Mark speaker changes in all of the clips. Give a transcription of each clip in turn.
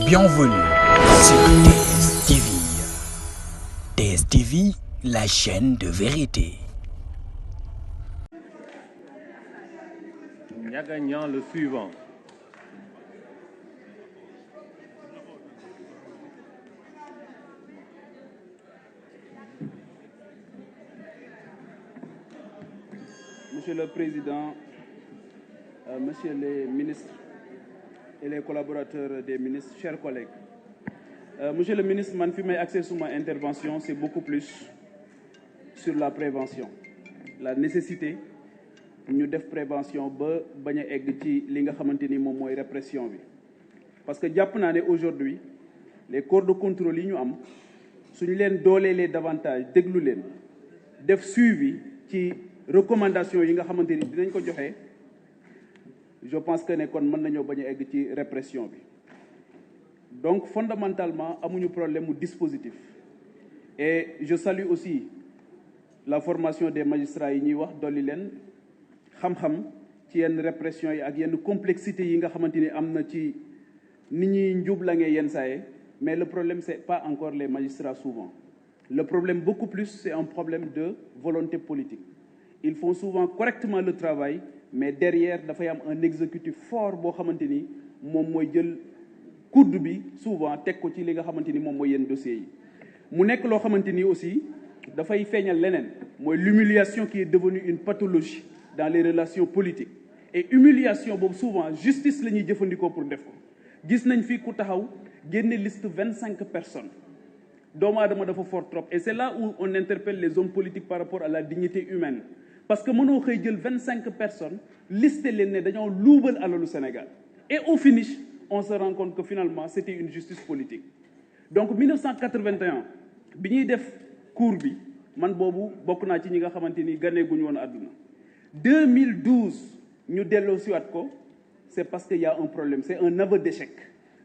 Speaker 1: Bienvenue sur TSTV. TSTV, la chaîne de vérité.
Speaker 2: Ndiaga Niang le suivant.
Speaker 3: Monsieur le Président, Monsieur les ministres et les collaborateurs des ministres, chers collègues. Monsieur le ministre, man fi may accès sur ma intervention, c'est beaucoup plus sur la prévention. La nécessité ñu def prévention ba bañ a egg ci li nga xamante ni moom mooy répression bi. Parce que jàpp naa ne aujourd'hui les corps de contrôle yi ñu am suñu leen dooleelee davantage déglu leen def suivi ci recommandation yi nga xamante ni dinañ ko joxe je pense que ne kon mën nañoo bañ a egg ci répression bi donc fondamentalement amuñu problème mu dispositif et je salue aussi la formation des magistrats yi ñuy wax dolli leen xam-xam ci yenn répression yi ak yenn complexité yi nga xamante ni am na ci ni ñuy njublangee yenn saaye mais le problème c'est pas encore les magistrats souvent le problème beaucoup plus c'est un problème de volonté politique. Ils font souvent correctement le travail mais derrière dafay am un exécutif fort boo xamante ni moom mooy jël coude bi souvent teg ko ci li nga xamante ni moom mooy yenn dossiers yi mu nekk loo xamante ni aussi dafay feeñal leneen mooy l'humiliation qui est devenue une pathologie dans les relations politiques et humiliation boobu souvent justice la ñuy jëfandikoo pour def ko gis nañ fii ku taxaw génne liste 25 personnes doomu aadama dafa fort trop et c'est là où on interpelle les hommes politiques par rapport à la dignité humaine parce que mënoo xëy jël 25 personnes listé leen ne dañoo luubal alalu Sénégal et au finish on se rend compte que finalement c'était une justice politique donc 1981 bi ñuy def cour bi man boobu bokk naa ci ñi nga xamante ni ganeeguñu woon àdduna 2012 ñu delloo siwaat ko c'est parce que y a un problème c'est un aveu d'échec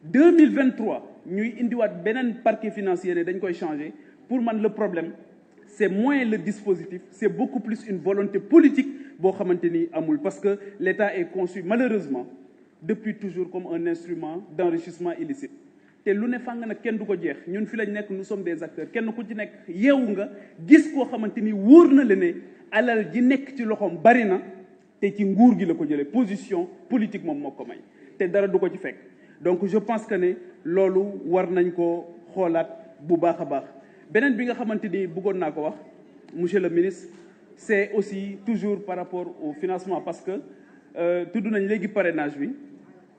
Speaker 3: 2023 ñuy indiwaat beneen parquet financier ne dañ koy changer pour man le problème c'est moins le dispositif c'est beaucoup plus une volonté politique boo xamante ni amul parce que l'État est conçu malheureusement depuis toujours comme un instrument d'enrichissement illicite te lu ne fàng nag kenn du ko jeex ñun fi lañ nekk nous sommes des acteurs kenn ku ci nekk yeewu nga gis koo xamante ni wóor na la ne alal ji nekk ci loxoom bari na te ci nguur gi la ko jëlee position politique moom moo ko may te dara du ko ci fekk donc je pense que ne loolu war nañ ko xoolaat bu baax a baax beneen bi nga xamante ni bëggoon naa ko wax monsieur le ministre c'est aussi toujours par rapport au financement parce que tudd nañ léegi parrainage bi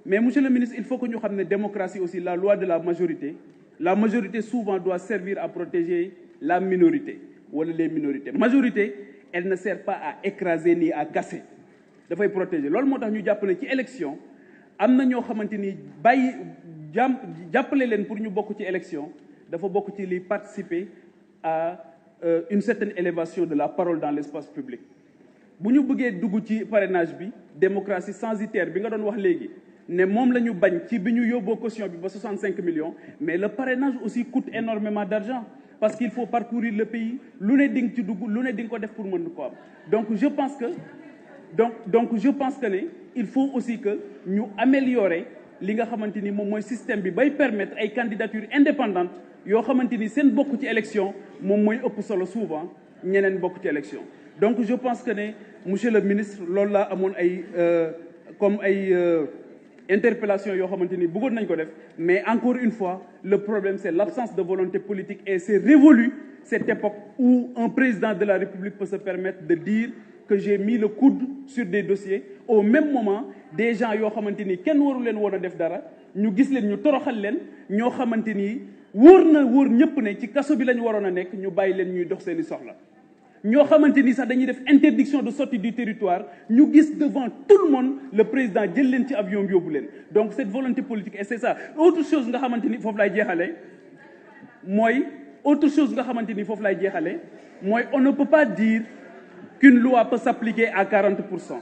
Speaker 3: mais monsieur le ministre il faut que ñu xam ne démocratie aussi la loi de la majorité souvent doit servir à protéger la minorité wala les minorités majorité elle ne sert pas à écraser ni à casser dafay protéger loolu moo tax ñu jàpp ne ci élection am na ñoo xamante ni jàppale leen pour ñu bokk ci élection dafa bokk ci liy participer à une certaine élévation de la parole dans l'espace public bu ñu bëggee dugg ci parrainage bi démocratie censitaire bi nga doon wax léegi ne moom la ñu bañ ci bi ñu yóbboo caution bi ba 65 millions mais le parrainage aussi coûte énormément d'argent parce qu'il faut parcourir le pays lu ne di nga ci dugg lu ne di nga ko def pour mën ko am donc je pense que ne il faut aussi que ñu améliorer li nga xamante ni moom mooy système bi bay permettre ay candidatures indépendantes yoo xamante ni seen bokk ci élection moom mooy ëpp solo souvent ñeneen bokk ci élection donc je pense que ne monsieur le ministre loolu laa amoon ay comme ay interpellation yoo xamante ni bëggoon nañ ko def mais encore une fois le problème c'est l'absence de volonté politique et c'est révolu cette époque où un président de la République peut se permettre de dire que j'ai mis le coude sur des dossiers au même moment des gens yoo xamante ni kenn waru leen woon a def dara ñu gis leen ñu toroxal leen ñoo xamante ni wóor ñëpp ne ci kaso bi la ñu waroon a nekk ñu bàyyi leen ñuy dox seeni soxla ñoo xamante ni sax dañuy def interdiction de sortie du territoire ñu gis devant tout le monde le président jël leen ci avion bi yóbbu leen donc cette volonté politique et c'est ça autre chose nga xamante ni foofu lay jeexale mooy on ne peut pas dire qu'une loi peut s'appliquer à 40%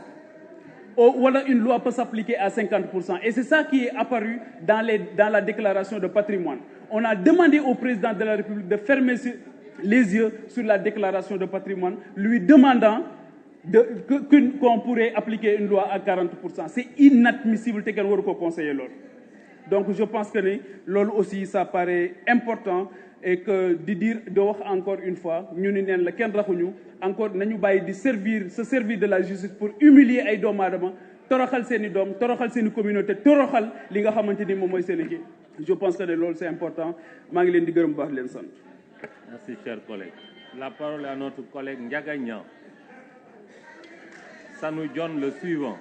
Speaker 3: wala une loi peut s'appliquer à 50%. Et c'est ça qui est apparu dans la déclaration de patrimoine. On a demandé au président de la République de fermer les yeux sur la déclaration de patrimoine, lui demandant qu'on pourrait appliquer une loi à 40%. C'est inadmissible te kenn waru ko conseiller loolu Donc je pense que ni loolu aussi ça paraît important et que de wax encore une fois ñu ni neen la kenn raxuñu encore nañu bàyyi di se servir de la justice pour humilier ay doomu aadama toroxal seen i doom toroxal seen i communauté toroxal li nga xamante ni moom mooy seen i je pense que ne loolu c'est important maa ngi leen di gërëm bu baax leen sant.
Speaker 2: Merci, chers collègues. La parole est à notre collègue Ndiaga Niang. Ça nous donne le suivant.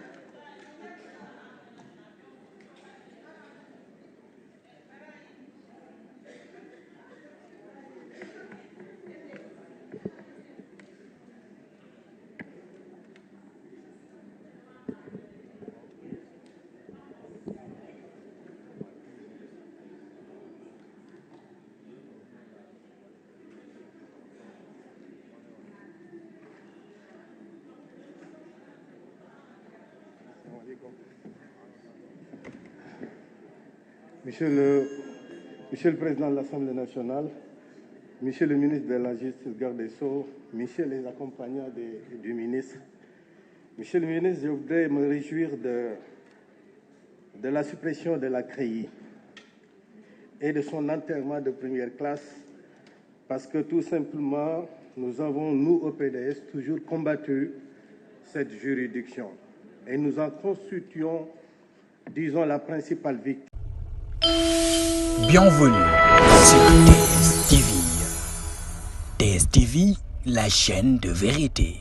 Speaker 4: Monsieur le Président de l'Assemblée nationale, Monsieur le ministre de la Justice, garde des Sceaux, Messieurs les accompagnants du ministre, Monsieur le ministre, je voudrais me réjouir de la suppression de la CREI et de son enterrement de première classe, parce que tout simplement, nous avons, nous, au PDS, toujours combattu cette juridiction. Et nous en constituons, disons, la principale victime.
Speaker 1: Bienvenue sur TSTV. TSTV, la chaîne de vérité.